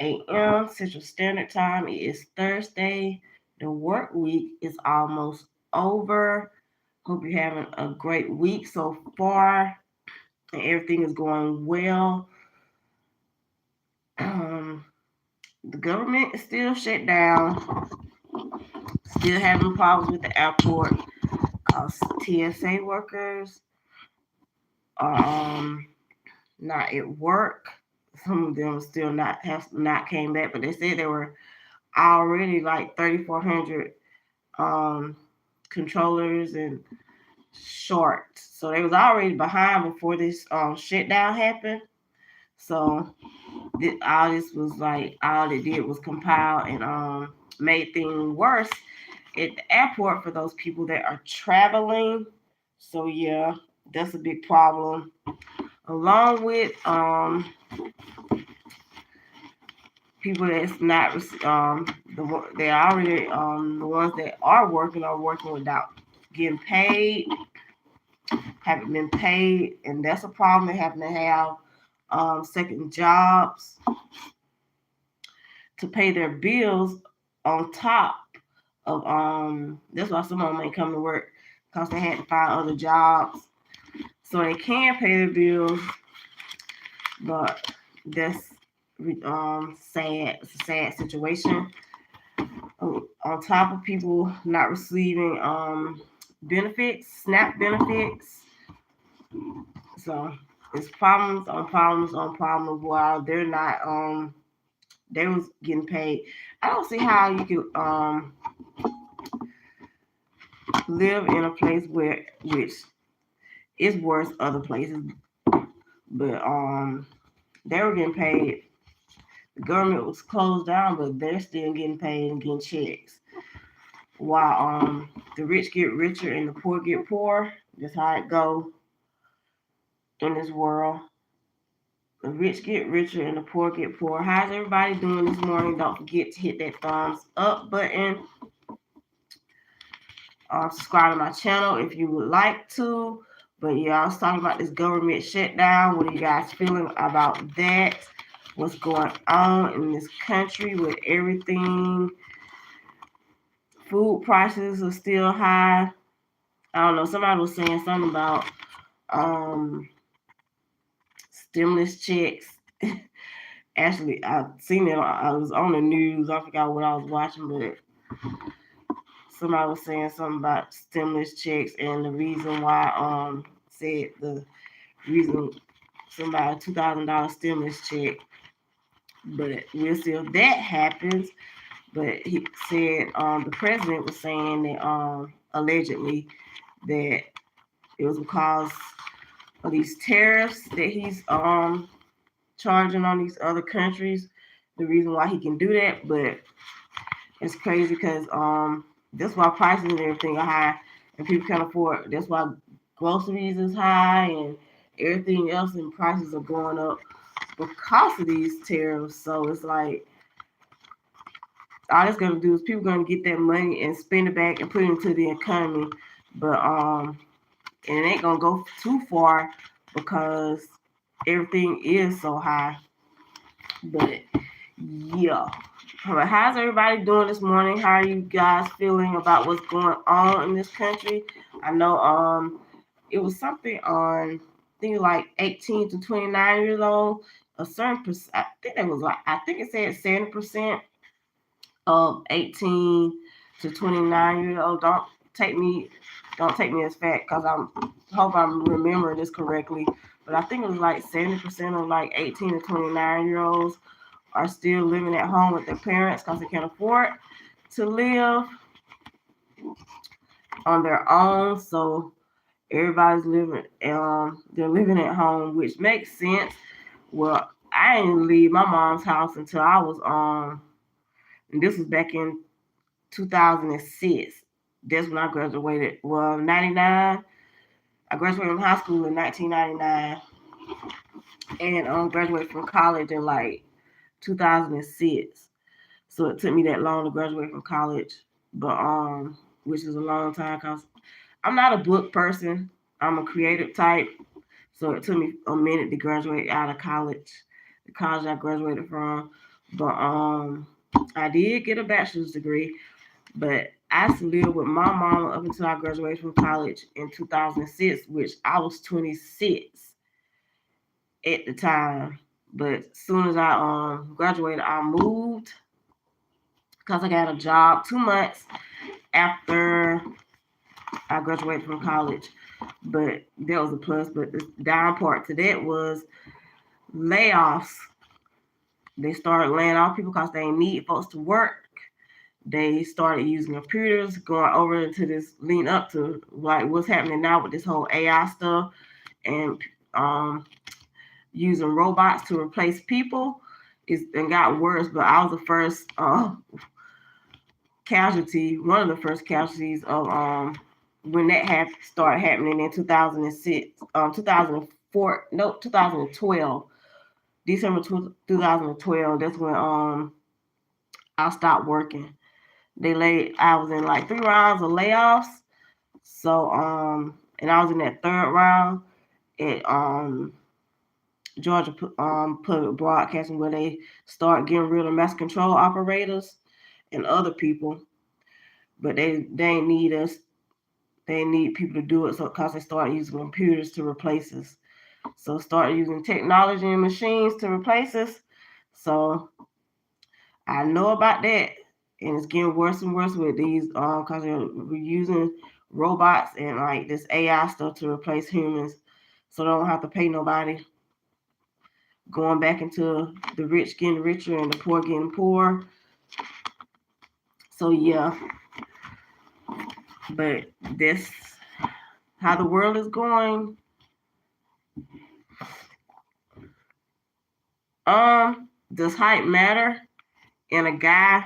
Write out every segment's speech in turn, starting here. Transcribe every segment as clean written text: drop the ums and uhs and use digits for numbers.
a.m. Central Standard Time. It is Thursday. The work week is almost over. Hope you're having a great week so far and everything is going well. Um, the government is still shut down, still having problems with the airport because TSA workers are not at work. Some of them still not have not came back, but they said they were already like 3,400 um, controllers and short. So they was already behind before this shutdown happened. So all this was like all it did was compile and made things worse at the airport for those people that are traveling. So yeah, that's a big problem. Along with people that's not they already the ones that are working without getting paid, haven't been paid, and that's a problem. They happen to have second jobs to pay their bills on top of that's why some of them ain't come to work because they had to find other jobs so they can pay their bills. But that's sad. It's a sad situation. On top of people not receiving benefits, SNAP benefits, so it's problems on problems on problems while they're not they was getting paid. I don't see how you can live in a place where which is worse other places, but they were getting paid. The government was closed down, but they're still getting paid and getting checks. While the rich get richer and the poor get poor. That's how it go in this world. The rich get richer and the poor get poor. How's everybody doing this morning? Don't forget to hit that thumbs up button. Subscribe to my channel if you would like to. But yeah, I was talking about this government shutdown. What are you guys feeling about that? What's going on in this country with everything? Food prices are still high. I don't know. Somebody was saying something about um, stimulus checks. Actually, I seen it. I was on the news. I forgot what I was watching, but somebody was saying something about stimulus checks and the reason why said the reason somebody $2,000 stimulus check, but we'll see if that happens. But he said the president was saying that allegedly that it was because of these tariffs that he's charging on these other countries. The reason why he can do that, but it's crazy because that's why prices and everything are high and people can't afford. That's why groceries is high and everything else and prices are going up because of these tariffs. So it's like all it's gonna do is people gonna get that money and spend it back and put it into the economy. But and it ain't gonna go too far because everything is so high. But yeah. But how's everybody doing this morning? How are you guys feeling about what's going on in this country? I know it was something on I think like 18 to 29 years old. A certain percent, I think it was like I think it said 70% of 18 to 29 years old. Take me don't take me as fact because hope I'm remembering this correctly. But I think it was like 70% of like 18 to 29-year-olds are still living at home with their parents because they can't afford to live on their own. So everybody's living they're living at home, which makes sense. Well, I didn't leave my mom's house until I was and this was back in 2006. That's when I graduated. Well, 99. I graduated from high school in 1999 and graduated from college in like 2006. So it took me that long to graduate from college, but which is a long time because I'm not a book person. I'm a creative type, so it took me a minute to graduate out of college, the college I graduated from. But I did get a bachelor's degree, but I used to live with my mama up until I graduated from college in 2006, which I was 26 at the time. But as soon as I graduated, I moved because I got a job 2 months after I graduated from college. But that was a plus. But the down part to that was layoffs. They started laying off people because they need folks to work. They started using computers, going over into this lean up to like what's happening now with this whole AI stuff, and using robots to replace people. And got worse. But I was the first casualty, one of the first casualties of when that started happening in 2006, 2004, no, 2012, December 2012. That's when I stopped working. I was in like 3 rounds of layoffs. So and I was in that 3rd round at Georgia Public Broadcasting, where they start getting rid of mass control operators and other people, but they ain't need us. They need people to do it, so because they start using computers to replace us. So start using technology and machines to replace us. So I know about that, and it's getting worse and worse with these because we're using robots and like this AI stuff to replace humans, so they don't have to pay nobody. Going back into the rich getting richer and the poor getting poorer. So yeah, but that's how the world is going. Does height matter in a guy?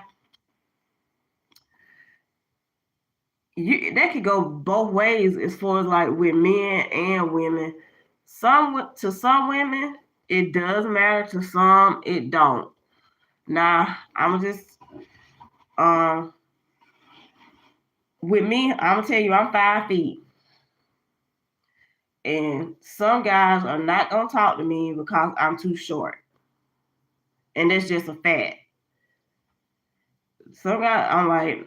That could go both ways as far as like with men and women. To some women it does matter, to some it don't. Now I'm just with me, I'm gonna tell you I'm 5 feet. And some guys are not gonna talk to me because I'm too short. And that's just a fact. Some guys I'm like,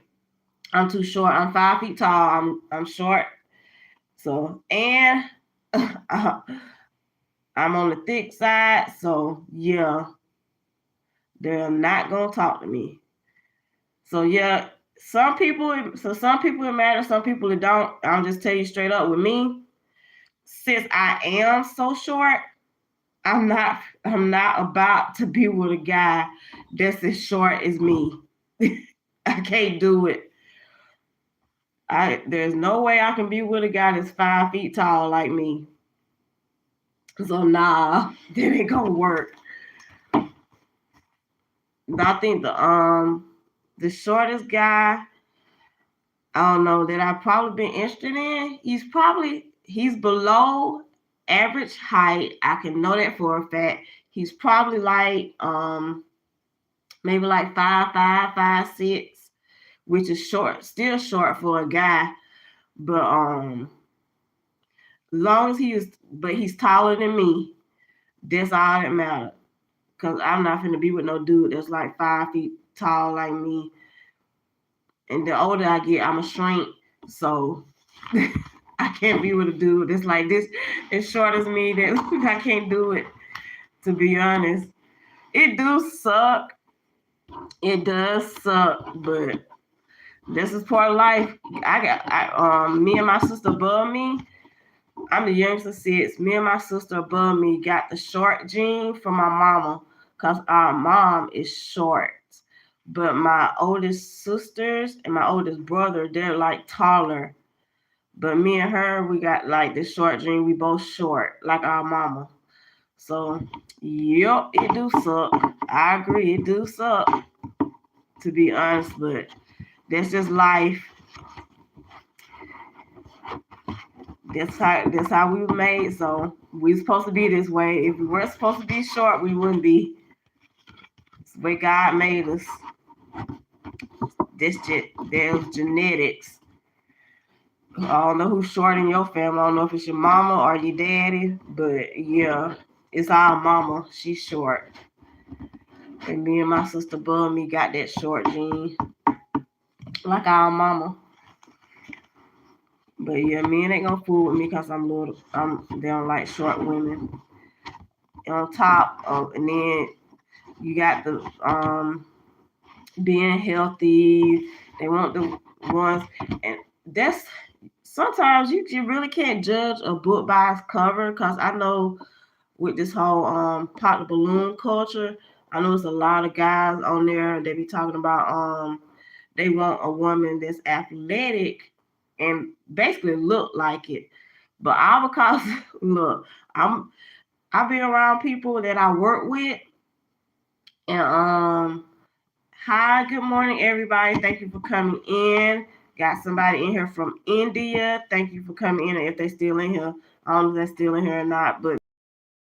I'm too short. I'm 5 feet tall. I'm short. So and I'm on the thick side. So yeah, they're not gonna talk to me. So yeah, some people it matters, some people it don't. I'll just tell you straight up with me, since I am so short, I'm not about to be with a guy that's as short as me. I can't do it. There's no way I can be with a guy that's 5 feet tall like me. So nah, that ain't gonna work. I think the shortest guy, I don't know, that I've probably been interested in, he's below average height. I can know that for a fact. He's probably like maybe like 5'5", 5'6", which is short, still short for a guy. But long as he's taller than me. That's all that matters. Cause I'm not finna be with no dude that's like 5 feet tall like me. And the older I get, I'm a shrink. So I can't be with a dude that's like this as short as me. That I can't do it. To be honest, it do suck. It does suck, but this is part of life. Me and my sister above me. I'm the youngest of 6. Me and my sister above me got the short gene from my mama, cause our mom is short. But my oldest sisters and my oldest brother, they're like taller. But me and her, we got like the short gene. We both short, like our mama. So, yep, it do suck. I agree, it do suck. To be honest, but that's just life. That's how we were made. So we supposed to be this way. If we weren't supposed to be short, we wouldn't be. It's the way God made us. There's genetics. I don't know who's short in your family. I don't know if it's your mama or your daddy, but yeah, it's our mama. She's short. And me and my sister above me got that short gene, like our mama. But yeah, men ain't gonna fool with me because I'm little. They don't like short women. And on top of, and then you got the being healthy. They want the ones, and that's sometimes you really can't judge a book by its cover, because I know with this whole pop the balloon culture, I know there's a lot of guys on there. They be talking about they want a woman that's athletic and basically look like it. But all because look, I be around people that I work with, and hi, good morning, everybody. Thank you for coming in. Got somebody in here from India. Thank you for coming in. If they're still in here, I don't know if they're still in here or not, but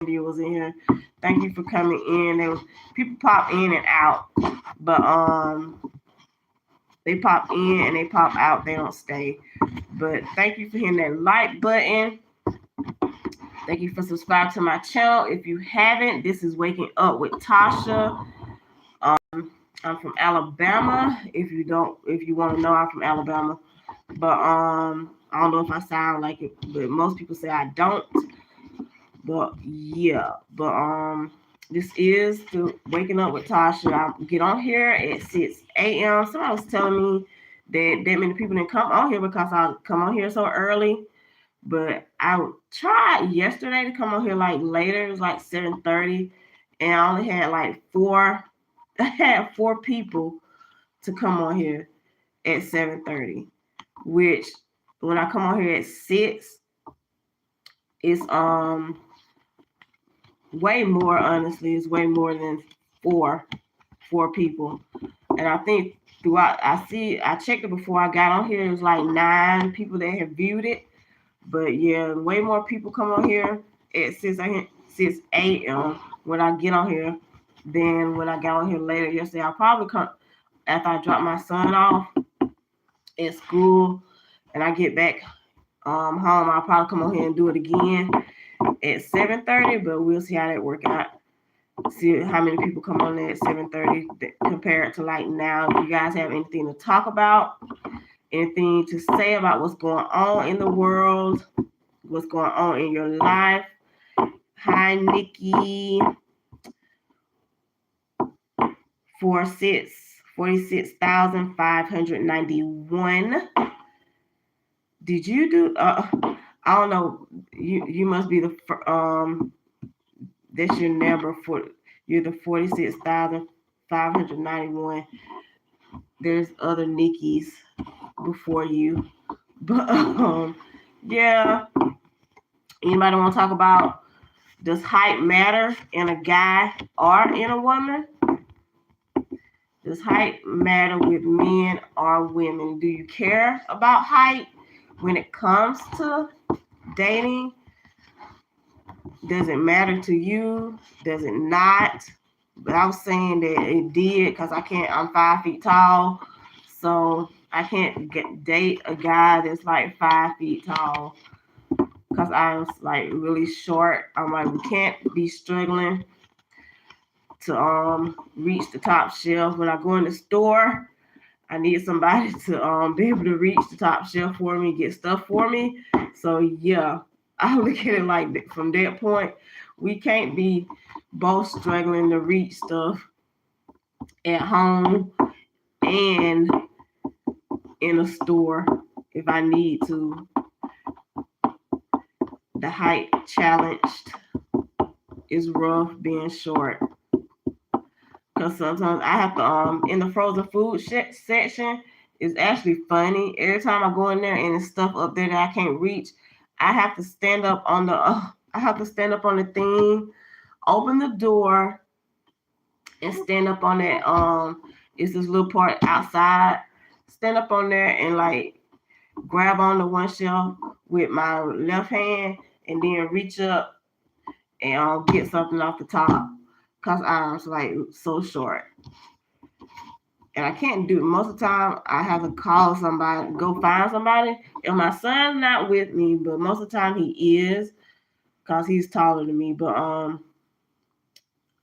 India was in here. Thank you for coming in. There was people pop in and out, but they pop in and they pop out. They don't stay. But thank you for hitting that like button. Thank you for subscribing to my channel. If you haven't, this is Waking Up with Tasha. I'm from Alabama. If you want to know, I'm from Alabama. But I don't know if I sound like it, but most people say I don't. But yeah, but this is the Waking Up with Tasha. I get on here at 6 a.m. Somebody was telling me that many people didn't come on here because I come on here so early. But I tried yesterday to come on here like later. It was like 7:30, and I only had like four. I had 4 people to come on here at 7:30, which when I come on here at 6, it's way more. Honestly, it's way more than four people, and I think throughout I checked it before I got on here. It was like 9 people that have viewed it, but yeah, way more people come on here at 6 a.m. when I get on here than when I got on here later yesterday. I'll probably come after I drop my son off at school and I get back home. I'll probably come on here and do it again at 7:30, but we'll see how that works out. See how many people come on there at 7:30 compared to like now. If you guys have anything to talk about, anything to say about what's going on in the world, what's going on in your life. Hi, Nikki. 46,591. Did you do? I don't know. You must be the that's your number for. You're the 46,591. There's other Nikki's before you, but yeah. Anybody want to talk about, does height matter in a guy or in a woman? Does height matter with men or women? Do you care about height when it comes to dating? Does it matter to you? Does it not? But I was saying that it did because I'm 5 feet tall. So I can't date a guy that's like 5 feet tall because I'm like really short. I'm like, we can't be struggling to reach the top shelf. When I go in the store, I need somebody to be able to reach the top shelf for me, get stuff for me. So yeah, I look at it like that. From that point, we can't be both struggling to reach stuff at home and in a store if I need to. The height challenged is rough being short. Because sometimes I have to, in the frozen food section, it's actually funny. Every time I go in there and there's stuff up there that I can't reach, I have to stand up on the thing, open the door, and stand up on that. It's this little part outside. Stand up on there and like grab on the one shelf with my left hand, and then reach up and get something off the top. Cause I'm like so short. And I can't do it. Most of the time I have to call somebody, go find somebody. And my son's not with me, but most of the time he is, because he's taller than me. But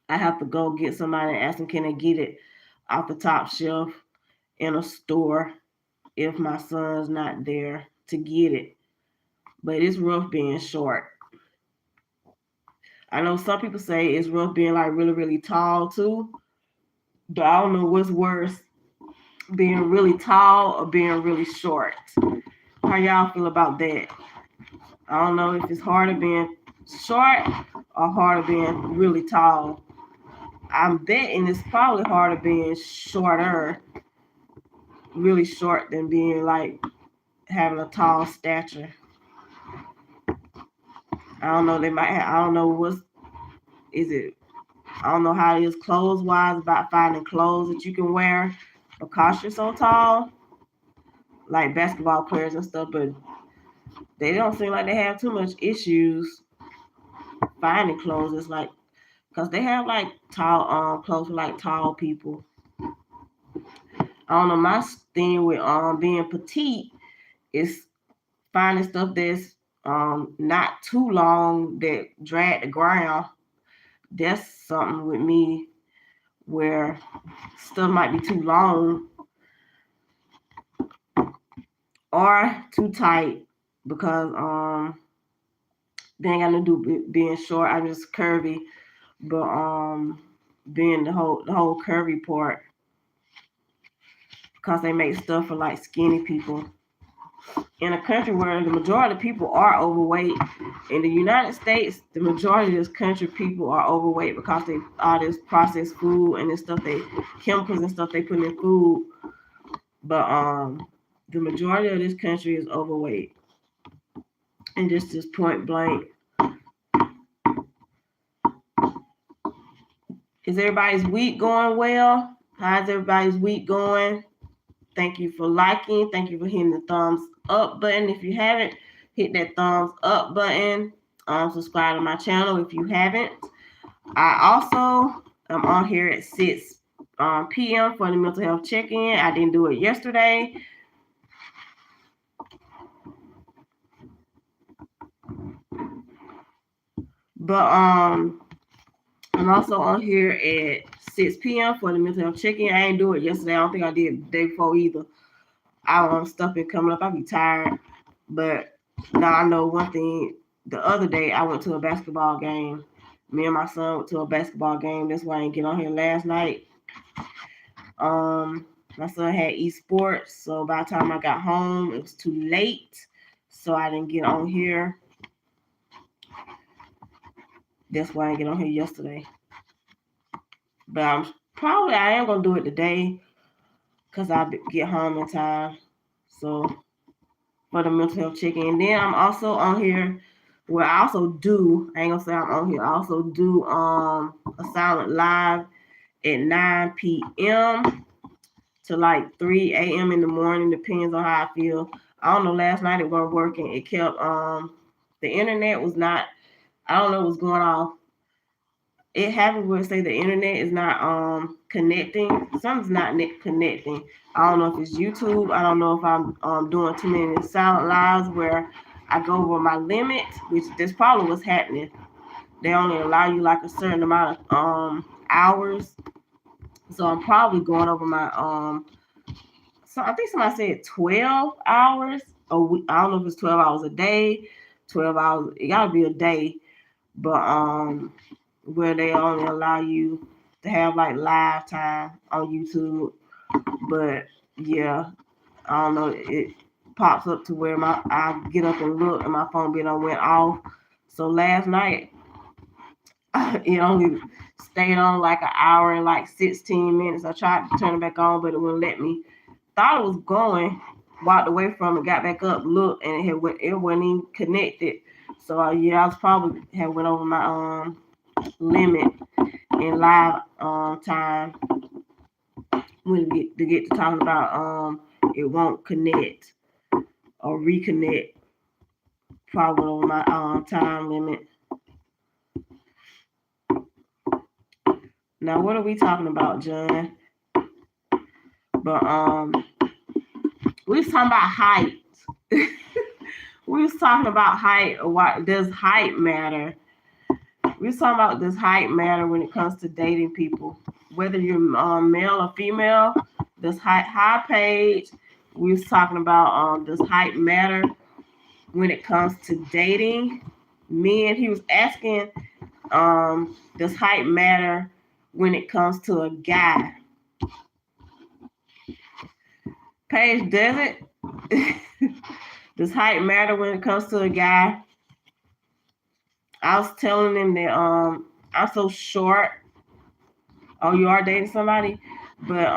I have to go get somebody and ask them, can they get it off the top shelf in a store if my son's not there to get it. But it's rough being short. I know some people say it's rough being like really, really tall too. But I don't know what's worse, being really tall or being really short. How y'all feel about that? I don't know if it's harder being short or harder being really tall. I'm betting it's probably harder being shorter, really short, than being like having a tall stature. I don't know. They might have. I don't know what's. Is it? I don't know how it is clothes wise about finding clothes that you can wear because you're so tall, like basketball players and stuff. But they don't seem like they have too much issues finding clothes. It's like because they have like tall clothes for like tall people. I don't know. My thing with being petite is finding stuff that's not too long that drag the ground. That's something with me where stuff might be too long or too tight because they ain't got to do being short. I'm just curvy, but being the whole curvy part because they make stuff for like skinny people. In a country where the majority of people are overweight, in the United States, the majority of this country people are overweight because they all this processed food and this stuff they chemicals and stuff they put in food. But the majority of this country is overweight. And just point blank. Is everybody's week going well? How's everybody's week going? Thank you for liking. Thank you for hitting the thumbs up button. If you haven't, hit that thumbs up button. Subscribe to my channel if you haven't. I also am on here at 6 p.m. for the mental health check-in. I didn't do it yesterday. But I'm also on here at 6 p.m. for the mental health check-in. I didn't do it yesterday. I don't think I did the day before either. Stuff been coming up. I be tired. But now I know one thing. The other day I went to a basketball game. Me and my son went to a basketball game. That's why I didn't get on here last night. My son had esports, so by the time I got home, it was too late. So I didn't get on here. That's why I didn't get on here yesterday. But I am gonna do it today because I get home in time. So for the mental health check-in. And then I'm also on here where I also do, I ain't gonna say I'm on here, I also do a silent live at 9 p.m. to like 3 a.m. in the morning, depends on how I feel. I don't know, last night it wasn't working. It kept the internet was not, I don't know what's going on. It happened where say the internet is not connecting. Something's not connecting. I don't know if it's YouTube. I don't know if I'm doing too many silent lives where I go over my limit, which that's probably what's happening. They only allow you like a certain amount of hours. So I'm probably going over my so I think somebody said 12 hours a week. I don't know if it's 12 hours a day, 12 hours. It gotta be a day. But where they only allow you to have like live time on YouTube. But yeah, I don't know. It pops up to where I get up and look and my phone went off. So last night it only stayed on like an hour and like 16 minutes. I tried to turn it back on, but it wouldn't let me. Thought it was going, walked away from it, got back up, looked, and it wasn't even connected. So yeah, I was probably had went over my limit in live time when we get to talking about it won't connect or reconnect, probably over my time limit. Now what are we talking about, John? But we was talking about height. We was talking about height. Why does height matter? we're talking about does height matter when it comes to dating people, whether you're male or female. Does high page? We was talking about does height matter when it comes to dating men? He was asking does height matter when it comes to a guy? Paige, does it? Does height matter when it comes to a guy? I was telling him that I'm so short. Oh, you are dating somebody? But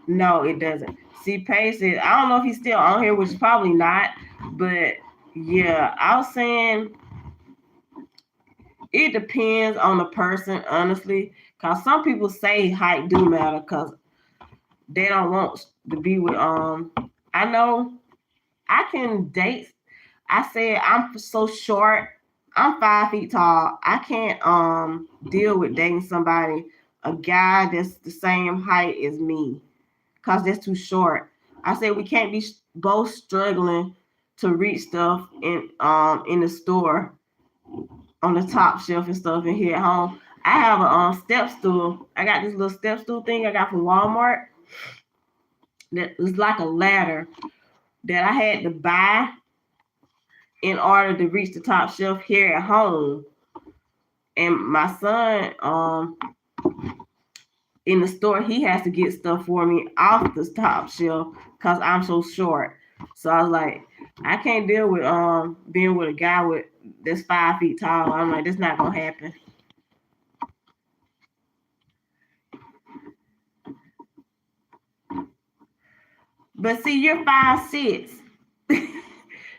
no, it doesn't. See, Paige said, I don't know if he's still on here, which is probably not, but yeah, I was saying it depends on the person, honestly, because some people say height do matter because they don't want to be with I know I can date. I said I'm so short. I'm 5 feet tall. I can't deal with dating somebody, a guy that's the same height as me, because that's too short. I said we can't be both struggling to reach stuff in the store on the top shelf and stuff, and here at home. I have a step stool. I got this little step stool thing I got from Walmart that was like a ladder that I had to buy in order to reach the top shelf here at home. And my son, in the store, he has to get stuff for me off the top shelf because I'm so short. So I was like, I can't deal with being with a guy that's 5 feet tall. I'm like, that's not gonna happen. But see, you're 5'6".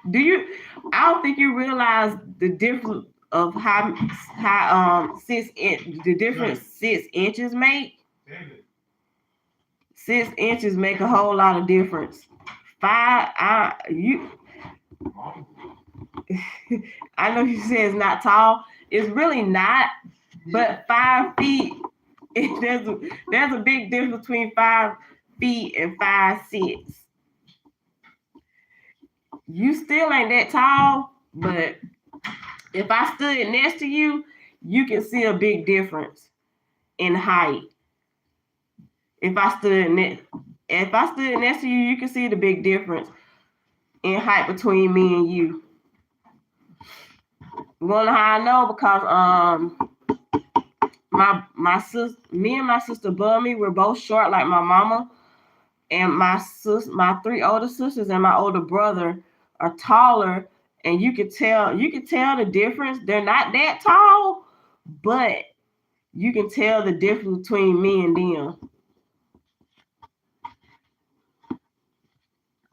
Do you? I don't think you realize the difference of how 6 inch the difference 6 inches make. 6 inches make a whole lot of difference. I know you say it's not tall. It's really not, but 5 feet. There's a big difference between 5 feet and 5'6". You still ain't that tall, but if I stood next to you, you can see a big difference in height. If I stood next to you, you can see the big difference in height between me and you. You wanna know how I know? Because my sister, me and my sister above me, we're both short like my mama, and my 3 older sisters and my older brother are taller, and you can tell the difference. They're not that tall, but you can tell the difference between me and them.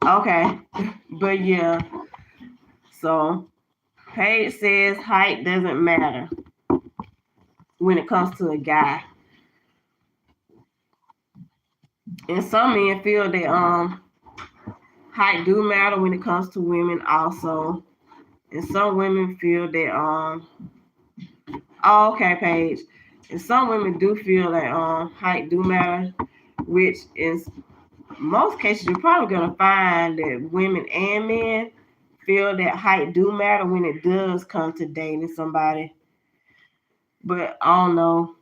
Okay, but yeah, so Paige says height doesn't matter when it comes to a guy. And some men feel that height do matter when it comes to women also. And some women feel that oh, okay, Paige. And some women do feel that height do matter, which is most cases you're probably gonna find that women and men feel that height do matter when it does come to dating somebody. But I don't know.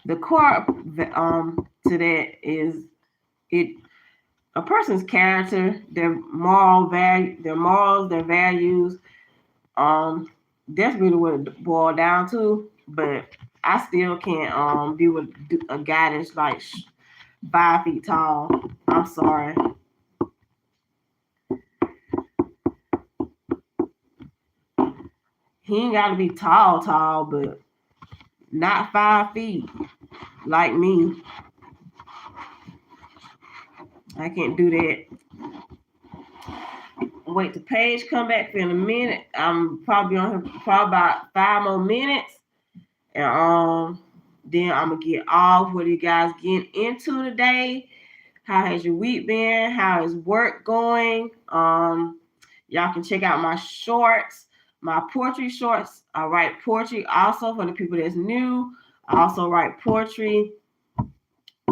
The core to that is it a person's character, their morals, their values. That's really what it boils down to. But I still can't be with a guy that's like 5 feet tall. I'm sorry. He ain't got to be tall, but not 5 feet like me. I can't do that. Wait, the Paige come back in a minute. I'm probably on here probably about 5 more minutes, and then I'm gonna get off. What are you guys getting into today? How has your week been? How is work going? Y'all can check out my shorts, my poetry shorts. I write poetry also for the people that's new. I also write poetry,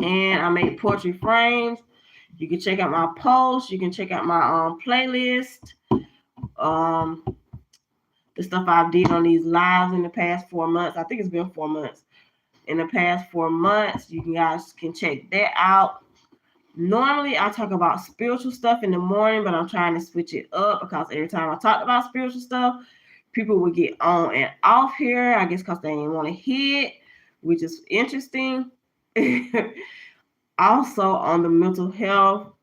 and I make poetry frames. You can check out my posts. You can check out my playlist. The stuff I did on these lives in the past 4 months. I think it's been 4 months. In the past 4 months, you guys can check that out. Normally, I talk about spiritual stuff in the morning, but I'm trying to switch it up because every time I talk about spiritual stuff, people would get on and off here. I guess because they didn't want to hear it, which is interesting. Also, on the mental health,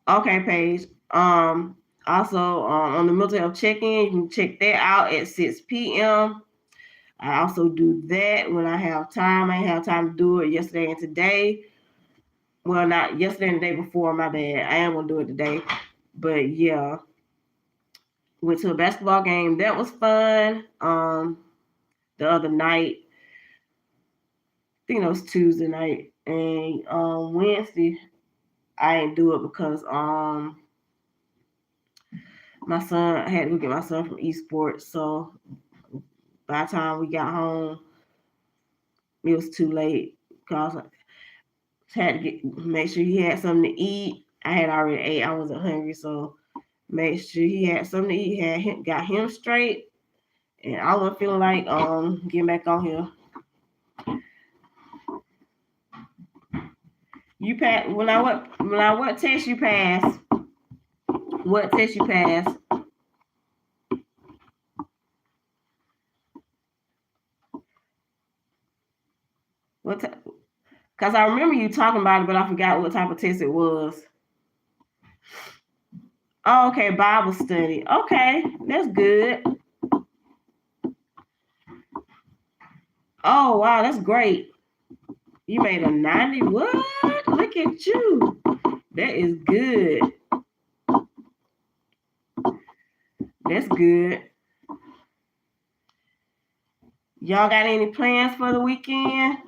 page. Also, on the mental health check-in, you can check that out at 6 p.m. I also do that when I have time. I have time to do it yesterday and today. Well, not yesterday and the day before, my bad. I am going to do it today. But yeah, went to a basketball game. That was fun. The other night, I think it was Tuesday night. And Wednesday, I didn't do it because my son, I had to go get my son from esports. So by the time we got home, it was too late because I had to make sure he had something to eat. I had already ate. I wasn't hungry, so make sure he had something to eat. Got him straight, and I wasn't feeling like getting back on here. You pass when I what test you pass? What test you pass? Because I remember you talking about it, but I forgot what type of test it was. Oh, okay, Bible study. Okay, that's good. Oh, wow, that's great. You made a 90. What? Look at you. That is good. That's good. Y'all got any plans for the weekend?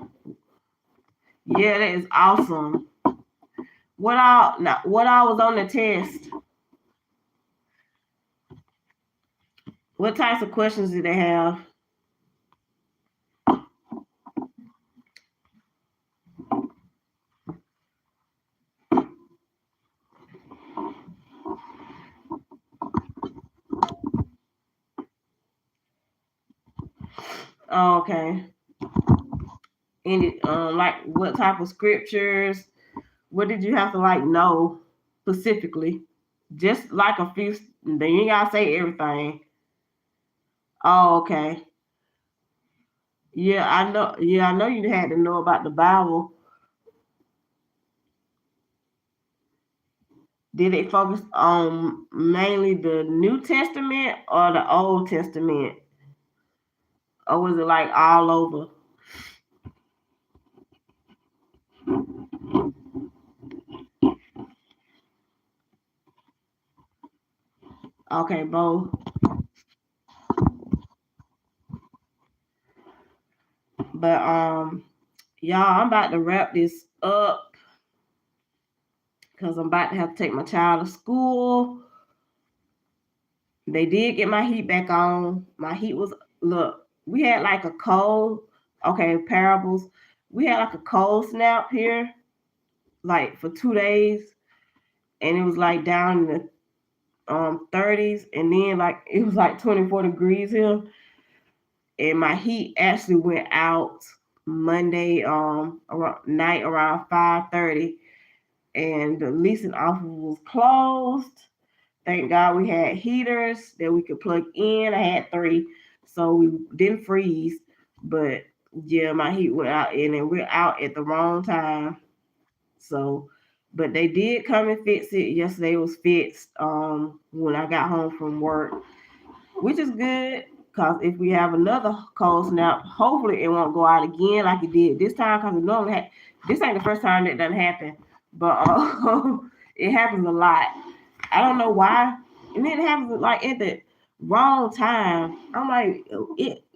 Yeah, that is awesome. What all was on the test? What types of questions did they have? Oh, okay. Any like what type of scriptures? What did you have to like know specifically? Just like a few. Then you gotta say everything. Oh, okay. Yeah, I know. Yeah, I know you had to know about the Bible. Did it focus on mainly the New Testament or the Old Testament? Or was it like all over? Okay, both. But y'all, I'm about to wrap this up because I'm about to have to take my child to school. They did get my heat back on. My heat was look, we had like a cold, okay, parables. We had like a cold snap here, like for 2 days, and it was like down in the 30s, and then like it was like 24 degrees here. And my heat actually went out Monday night around 5:30, and the leasing office was closed. Thank God we had heaters that we could plug in. I had 3, so we didn't freeze. But yeah, my heat went out, and then we're out at the wrong time. So, but they did come and fix it. Yesterday was fixed when I got home from work, which is good because if we have another cold snap, hopefully it won't go out again like it did this time because it normally this ain't the first time that doesn't happen, but it happens a lot. I don't know why, and it happens like at the wrong time. I'm like,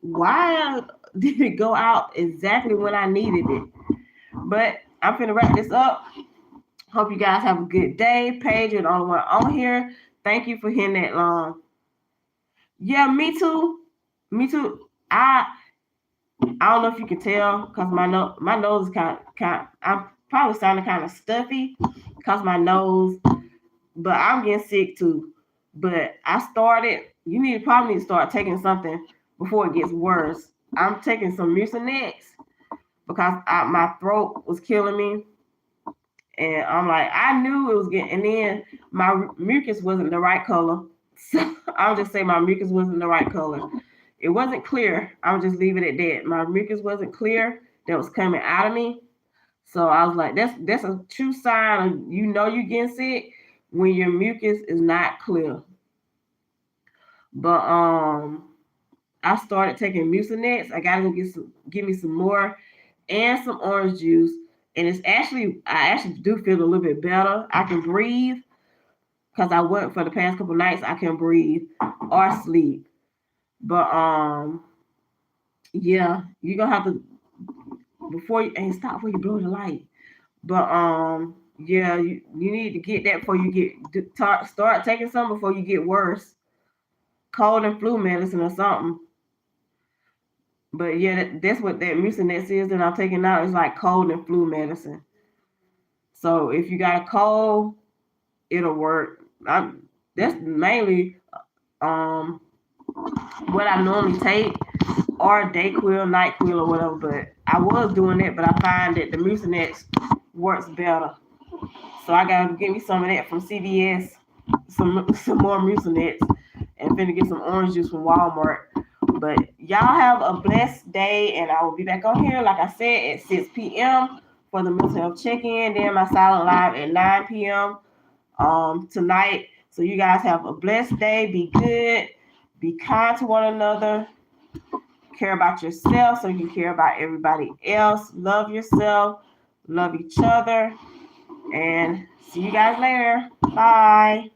why did it go out exactly when I needed it? But I'm finna wrap this up. Hope you guys have a good day. Paige, you're the only one on here. Thank you for hitting that long. Yeah, me too. Me too. I don't know if you can tell because my nose is kind. probably sounding kind of stuffy because my nose, but I'm getting sick too. But you probably need to start taking something before it gets worse. I'm taking some Mucinex because my throat was killing me. And I'm like, I knew it was getting, and then my mucus wasn't the right color. So I'll just say my mucus wasn't the right color. It wasn't clear. I'll just leave it at that. My mucus wasn't clear that was coming out of me. So I was like, that's a true sign of you're getting sick when your mucus is not clear. But I started taking Mucinex. I gotta go give me some more and some orange juice. And I actually do feel a little bit better. I can breathe because I went for the past couple nights. I can breathe or sleep. But yeah, you're gonna have to stop before you blow the light. But yeah, you need to get that before you start taking some before you get worse. Cold and flu medicine or something. But yeah, that's what that Mucinex is that I'm taking now. It's like cold and flu medicine. So if you got a cold, it'll work. That's mainly um what I normally take, or Dayquil, NyQuil, or whatever. But I was doing it, but I find that the Mucinex works better. So I gotta get me some of that from CVS, some more Mucinex, and finna get some orange juice from Walmart. But y'all have a blessed day, and I will be back on here, like I said, at 6 p.m. for the mental health check-in. Then my silent live at 9 p.m. Tonight. So you guys have a blessed day. Be good. Be kind to one another. Care about yourself so you can care about everybody else. Love yourself. Love each other. And see you guys later. Bye.